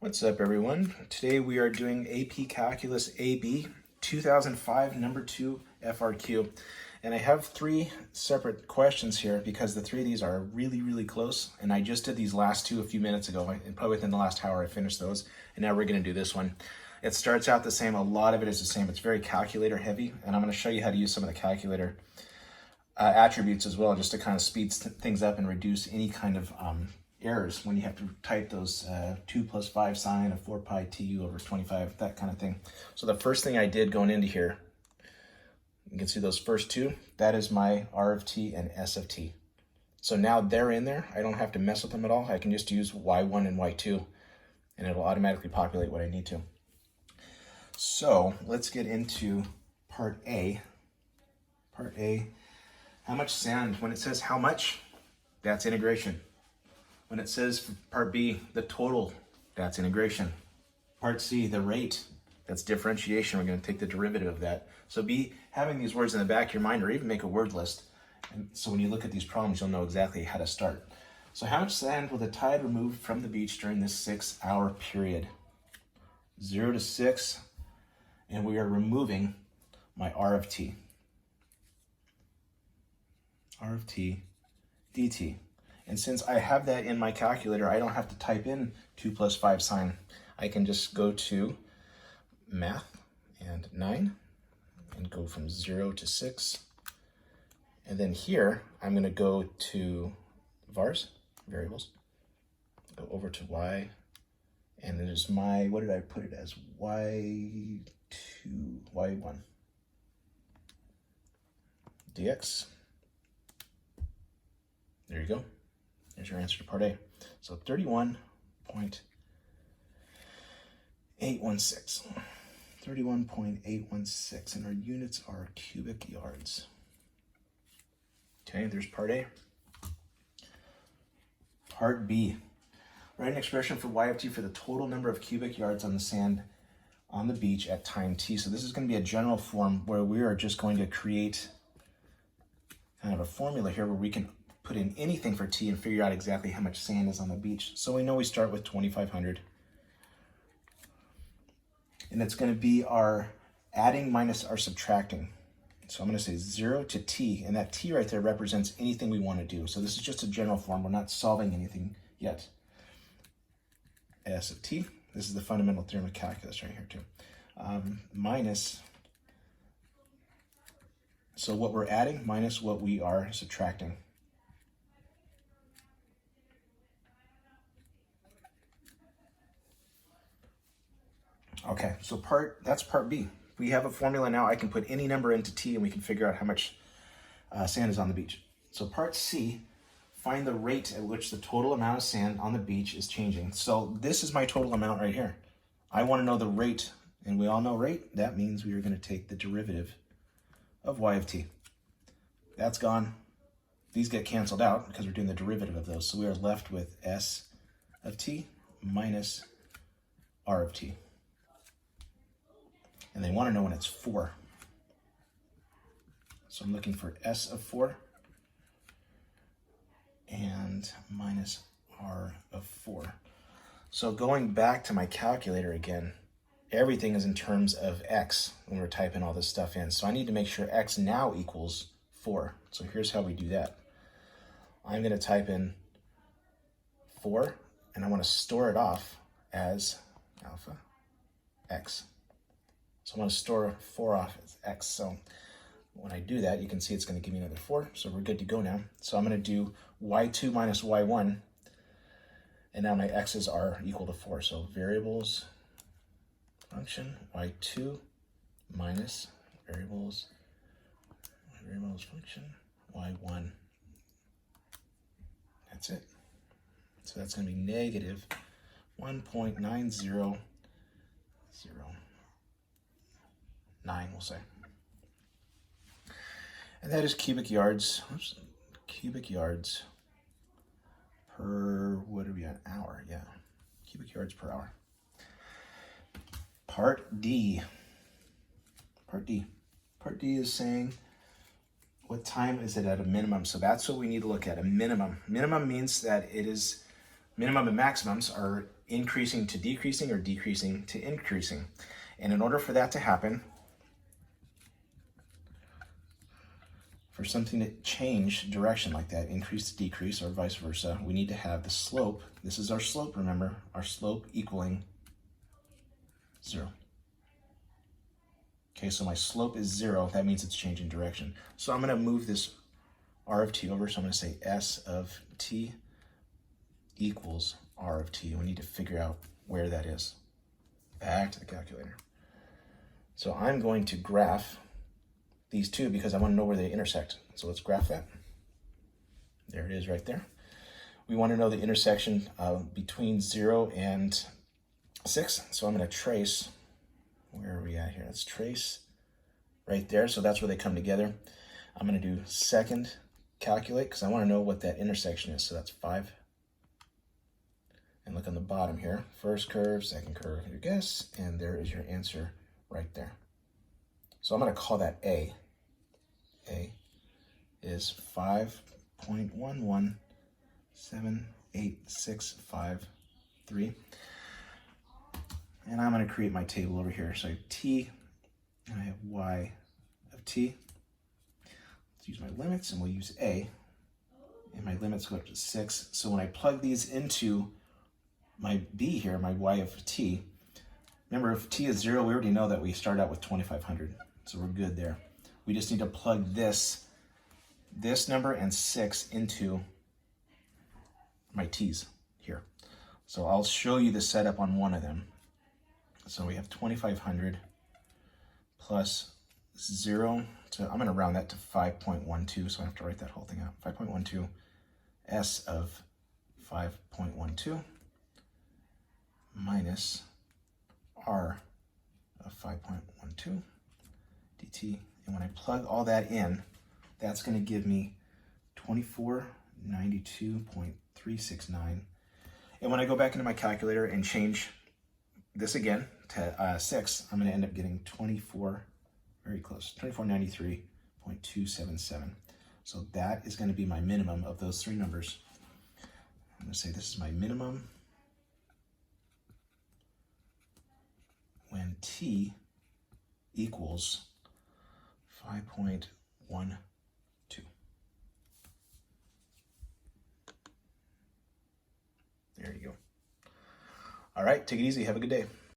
What's up, everyone? Today we are doing AP Calculus AB 2005 number 2 FRQ. And I have three separate questions here because the three of these are really close. And I just did these last two a few minutes ago, and probably within the last hour I finished those. And now we're going to do this one. It starts out the same. A lot of it is the same. It's very calculator heavy. And I'm going to show you how to use some of the calculator attributes as well, just to kind of speed things up and reduce any kind of errors when you have to type those 2 plus 5 sine of 4 pi tu over 25, that kind of thing. So the first thing I did going into here, you can see those first two, that is my R of t and S of t. So now they're in there. I don't have to mess with them at all. I can just use y1 and y2 and it'll automatically populate what I need to. So let's get into part A. Part A, how much sand? When it says how much, that's integration. When it says for part B, the total, that's integration. Part C, the rate, that's differentiation. We're going to take the derivative of that. So be having these words in the back of your mind, or even make a word list. And so when you look at these problems, you'll know exactly how to start. So how much sand will the tide remove from the beach during this 6-hour period? 0 to 6, and we are removing my R of t. R of t dt. And since I have that in my calculator, I don't have to type in 2 plus 5 sine. I can just go to math and 9 and go from 0 to 6. And then here, I'm going to go to vars, variables, go over to y, and it is my, what did I put it as? Y2, y1 dx. There you go. There's your answer to part A. So 31.816. 31.816, and our units are cubic yards. Okay, there's part A. Part B. Write an expression for y of t for the total number of cubic yards on the sand on the beach at time t. So this is going to be a general form where we are just going to create kind of a formula here where we can put in anything for t and figure out exactly how much sand is on the beach. So we know we start with 2,500. And it's going to be our adding minus our subtracting. So I'm going to say 0 to t, and that t right there represents anything we want to do. So this is just a general form. We're not solving anything yet. S of t, this is the fundamental theorem of calculus right here too. Minus, so what we're adding minus what we are subtracting. Okay, so that's part B. We have a formula now. I can put any number into t and we can figure out how much sand is on the beach. So part C, find the rate at which the total amount of sand on the beach is changing. So this is my total amount right here. I want to know the rate, and we all know rate. That means we are going to take the derivative of y of t. That's gone. These get canceled out because we're doing the derivative of those. So we are left with S of t minus R of t. And they want to know when it's 4. So I'm looking for S of 4 and minus R of 4. So going back to my calculator again, everything is in terms of x when we're typing all this stuff in. So I need to make sure x now equals 4. So here's how we do that. I'm going to type in 4, and I want to store it off as alpha x. So I want to store 4 off as x. So when I do that, you can see it's going to give me another 4. So we're good to go now. So I'm going to do y2 minus y1. And now my x's are equal to 4. So variables function y2 minus variables function y1. That's it. So that's going to be negative 1.9009, we'll say. And that is cubic yards. Oops, cubic yards per, what are we at? Hour, yeah. Cubic yards per hour. Part D. Part D. Part D is saying, what time is it at a minimum? So that's what we need to look at, a minimum. Minimum means that it is, minimum and maximums are increasing to decreasing or decreasing to increasing. And in order for that to happen, for something to change direction like that, increase to decrease or vice versa, we need to have the slope. This is our slope, remember, our slope equaling 0. Okay, so my slope is 0. That means it's changing direction. So I'm going to move this r of t over. So I'm going to say s of t equals r of t. We need to figure out where that is. Back to the calculator. So I'm going to graph these two because I want to know where they intersect. So let's graph that. There it is right there. We want to know the intersection between 0 and 6. So I'm going to trace, where are we at here? Let's trace right there. So that's where they come together. I'm going to do second calculate because I want to know what that intersection is. So that's 5. And look on the bottom here. First curve, second curve, your guess, and there is your answer right there. So I'm going to call that A. A is 5.1178653. And I'm going to create my table over here. So I have t, and I have y of t. Let's use my limits, and we'll use a. And my limits go up to 6. So when I plug these into my b here, my y of t, remember if t is 0, we already know that we start out with 2500. So we're good there. We just need to plug this number and 6 into my t's here. So I'll show you the setup on one of them. So we have 2500 plus 0 to, I'm going to round that to 5.12, so I have to write that whole thing out. 5.12 s of 5.12 minus r of 5.12 dt. And when I plug all that in, that's going to give me 2492.369. And when I go back into my calculator and change this again to 6, I'm going to end up getting 24, very close, 2493.277. So that is going to be my minimum of those three numbers. I'm going to say this is my minimum when t equals 5.12. There you go. All right, take it easy. Have a good day.